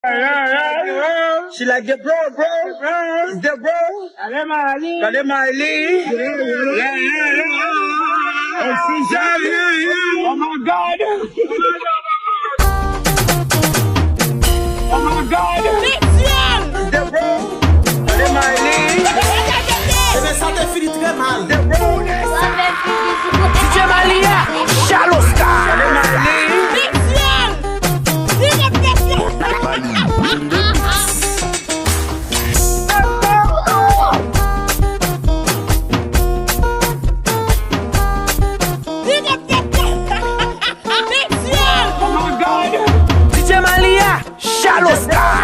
She like the bro. The bro. Kale Miley. Oh my God. Oh my God. The bro. Kale Miley. Ça te finit très mal. The bro. DJ Malia, Shallow Star. Kale Miley. DJ Malia, Shallow Star.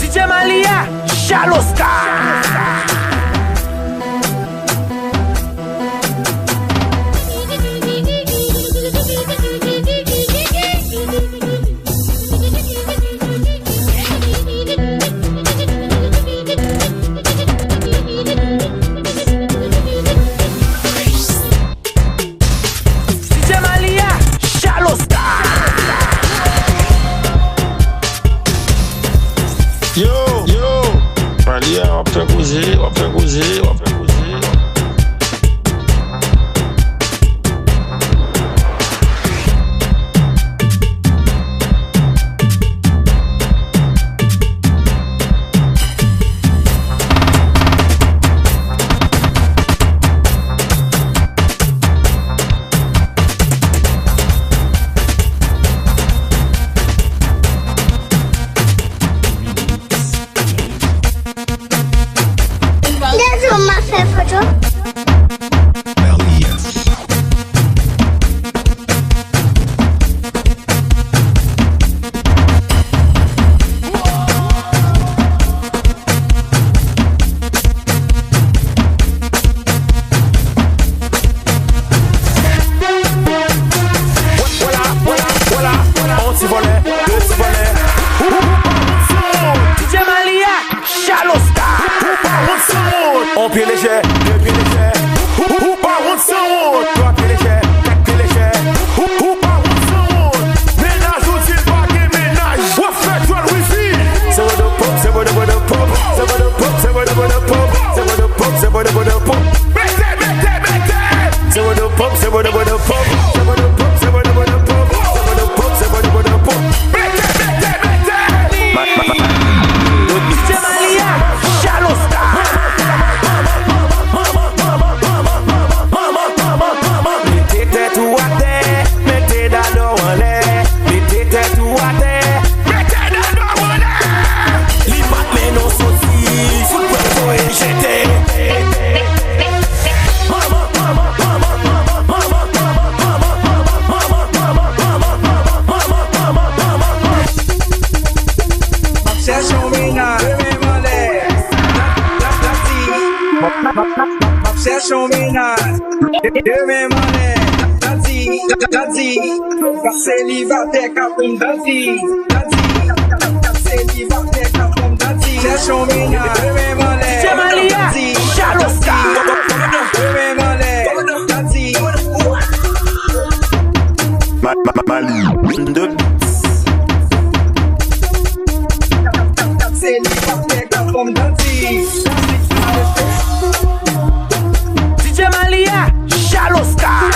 DJ Malia, Shallow Star. Un pied léger, deux pieds légers. Ou pas un son, trois pieds légers, quatre pieds légers. Ou pas un son. Ménage ou t'il pas que ménage. Ou fait toi le wifi. C'est bon de pop, c'est bon de bon de pop. C'est bon de pop, c'est bon de bon de pop. C'est bon de pop, c'est bon de bon de pop. Mettez. C'est bon de pop, c'est bon de bon de pop. C'est bon de pop, c'est bon de bon de pop. C'est bon de pop, c'est bon de bon de pop. Mettez. DJ Malia, Shallow Star. Obsession ménage, demain monnaie, daddy, célibataire comme daddy, célibataire comme daddy, obsession ménage, demain monnaie, DJ Malia, Shallow Star. demain monnaie, daddy, célibataire comme daddy. DJ Malia, Shallow Star.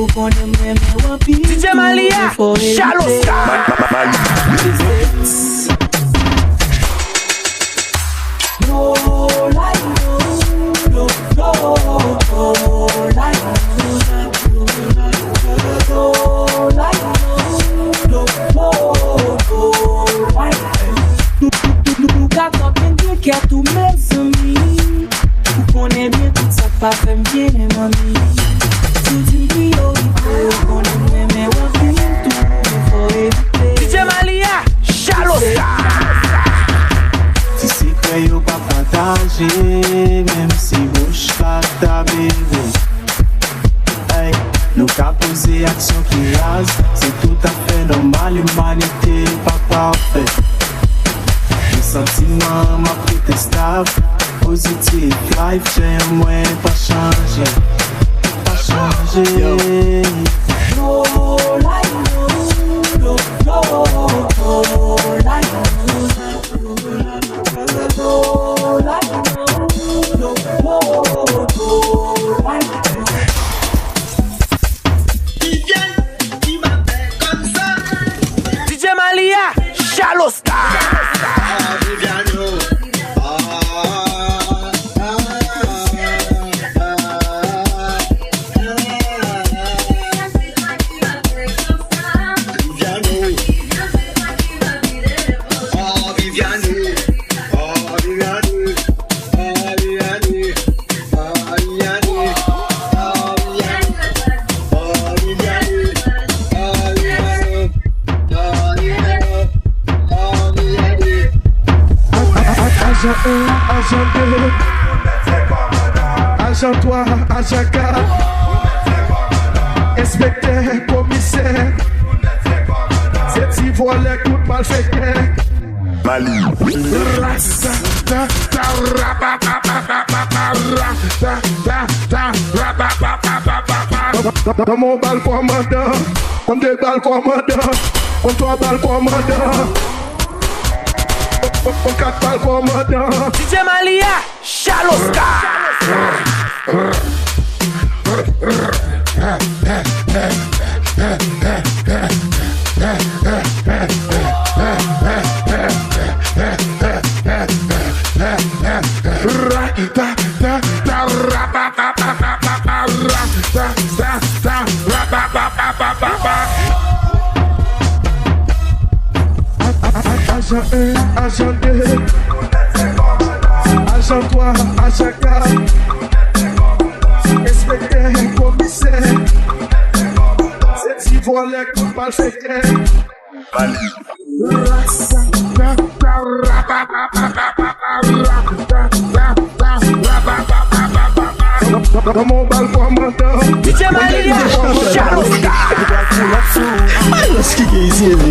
DJ Malia, Shallow Sky. No light, no light, no light. Nou ka kopen de kè tou mè zami. Ou konè bie tout sa pa fèm bien mami. Tout di priorité, ou konè mè wapin tout fò evite. DJ Malia, Shallow Sky. Si secret yo pa partager, même si bouche pa ta bébé. Hey, nous ka posé action qui rase, c'est tout à fait normal, l'humanité pas parfait. Les sentiments m'a prêté stable, positif, life j'ai moins pas changé, pas changé. No light, no light, no light, no light. DJ Malia, Shallow Sky. Agent 2, agent 3, agent 4, inspecteur, commissaire, c'est si volé tout mal fait. Mali. Dans mon bal commandant, comme des balles commandant, comme 3 balles commandant. On 4 balles commandant. DJ Malia, Shallow Sky. Agent 1, agent 2, agent 3, agent 4, inspecteur, commissaire, c'est si volé tout mal fait. Dans mon bal commandant. DJ Malia, Shallow Sky. Acho que é isso, ele.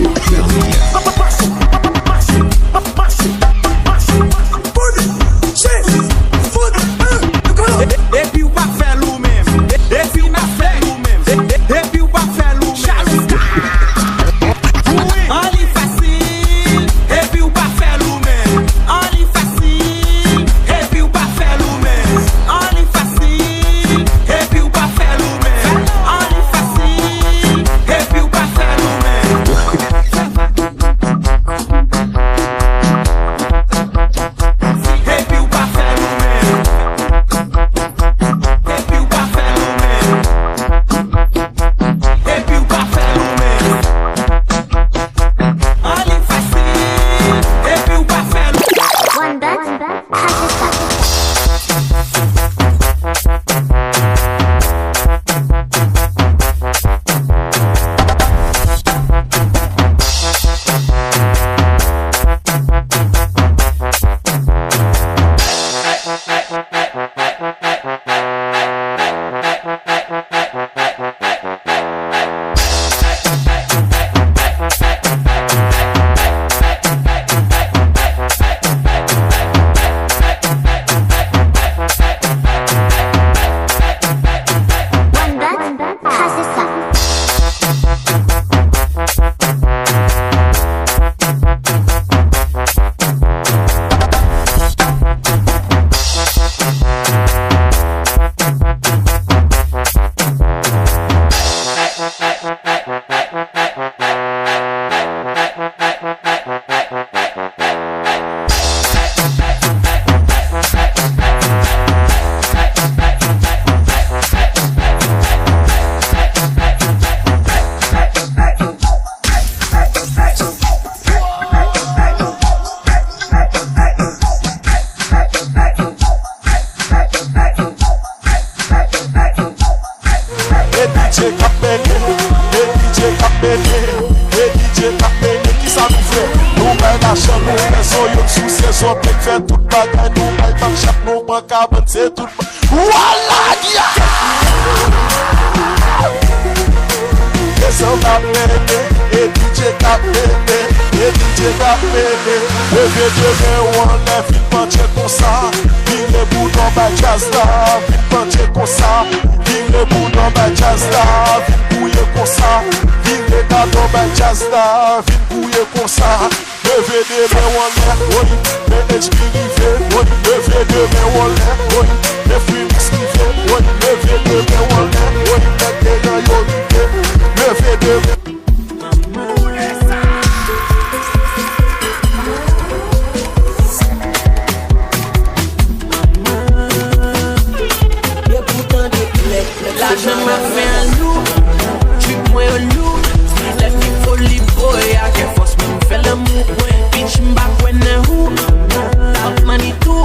Epi ou pa fè lou mèm, epi ou pa fè lou mèm, epi ou pa fè lou mèm. An li fasil, epi ou pa fè lou mèm. An li fasil, epi ou pa fè lou mèm. An li fasil, epi ou pa fè lou mèm. An li fasil, epi ou pa fè lou mèm. DJ Kapene, DJ Kapene, DJ Kapene, qui ça nous fait? Nous mène la chambre, nous mène son yon sous saison, peut faire toute bagaille, nous mène dans chaque nous manque à vendre, c'est tout. Voilà, dia! Et ça va péter, et DJ Kapene, et DJ Kapene, levé de main, on lève, il penche comme ça, il est boudon, bah jazz là, il penche comme ça, il est boudon, bah jazz là, il bouille comme ça, il est gâteau, bah jazz là, il bouille comme ça, levé de main, on lève, oui, les HP rivé, oui, levé de main, on lève, oui, les Phoenix rivé, oui, levé de main, on lève, oui, les gars, yo rivé, levé de main. L'argent m'a fait un loup, tu moi un loup. Lève me folie boy, à quelle force me fait l'amour. Bitch m'back when I who, out money too.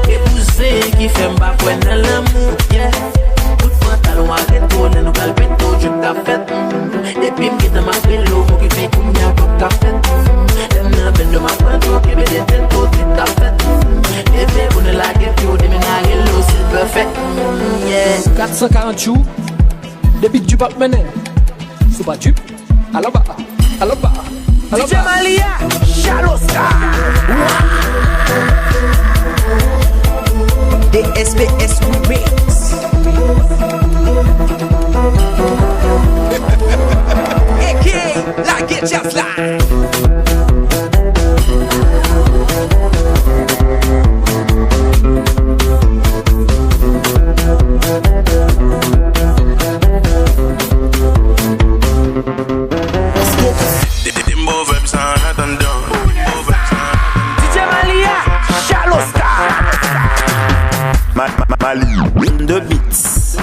Épousé qui fait m'back when I l'amour, yeah. Tout pantalon arrête, on nous calme tout, je t'ai fait. Et puis m'guide ma vélo, mon qui fait comme y'a pas qu'à fait. Elle n'a pas de ma pointe, qui me détient tout, t'as fait. Et puis on est là, qui peut déménager l'eau, c'est parfait. 440 jours, depuis que tu parles maintenant, c'est pas tu. Alors bah, alors bah, alors DJ Malia, Shaloska. DSBS Remix. AK, like it just like. Mali, de beats.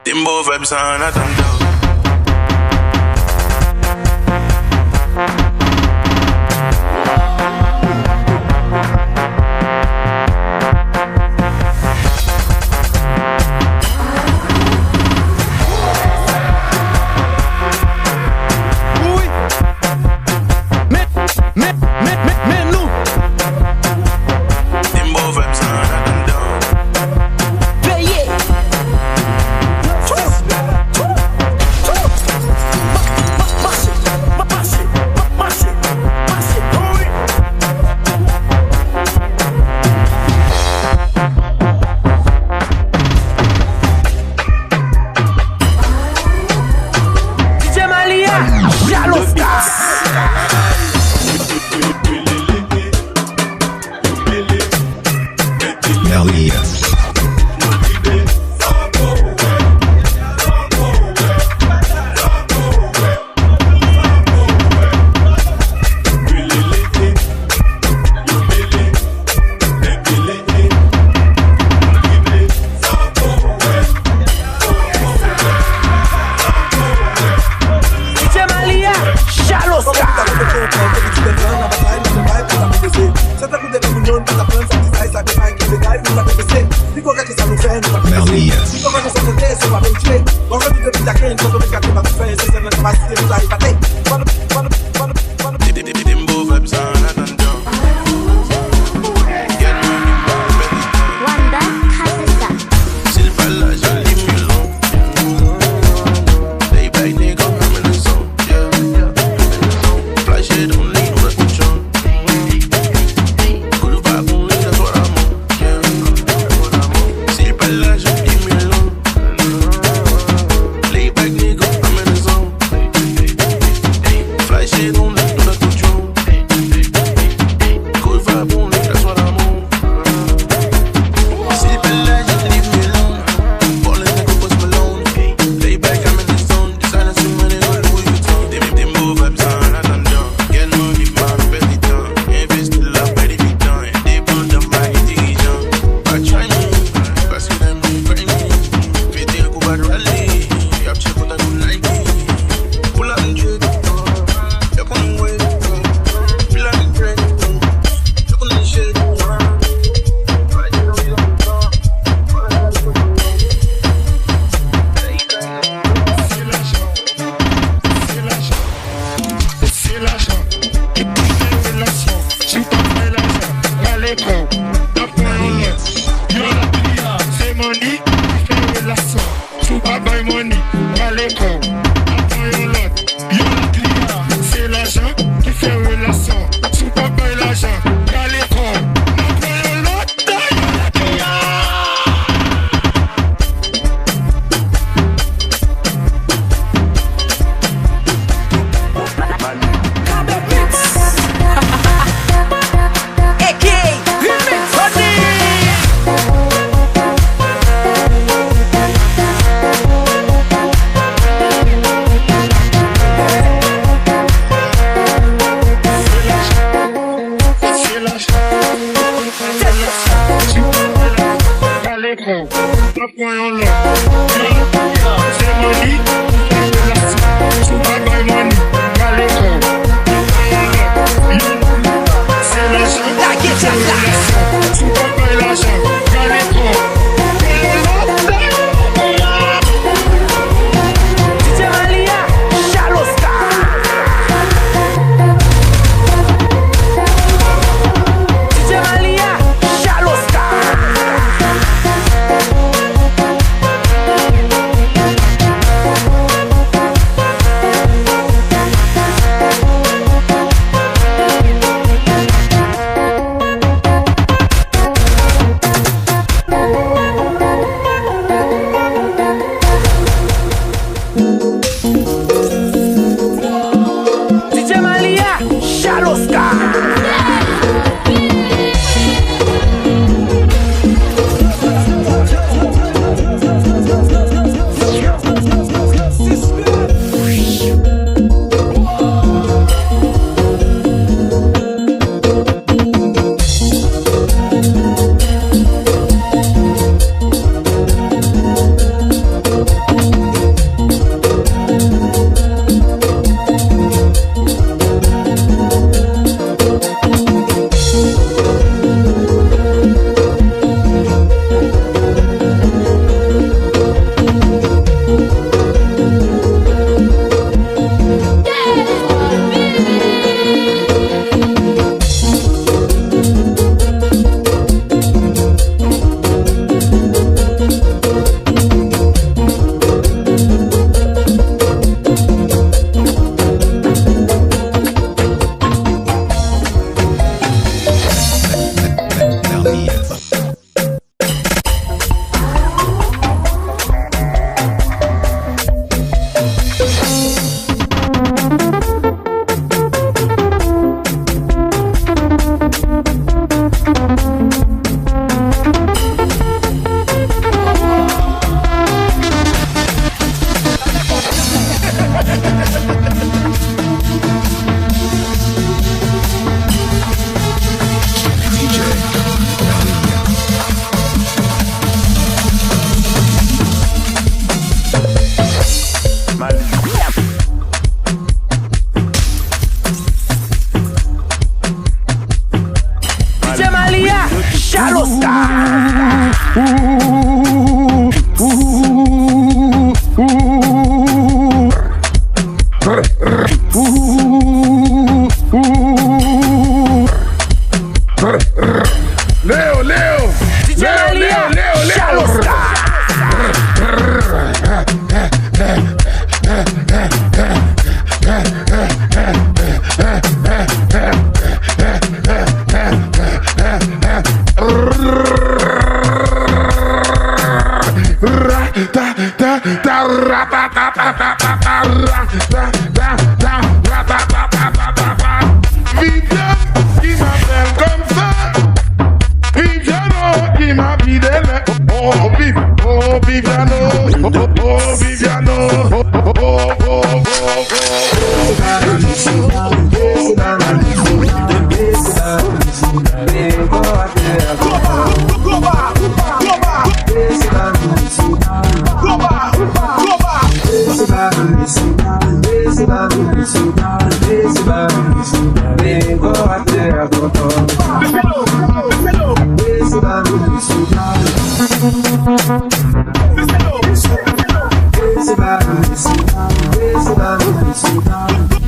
Timbo vibes on a thunder.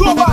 Go back.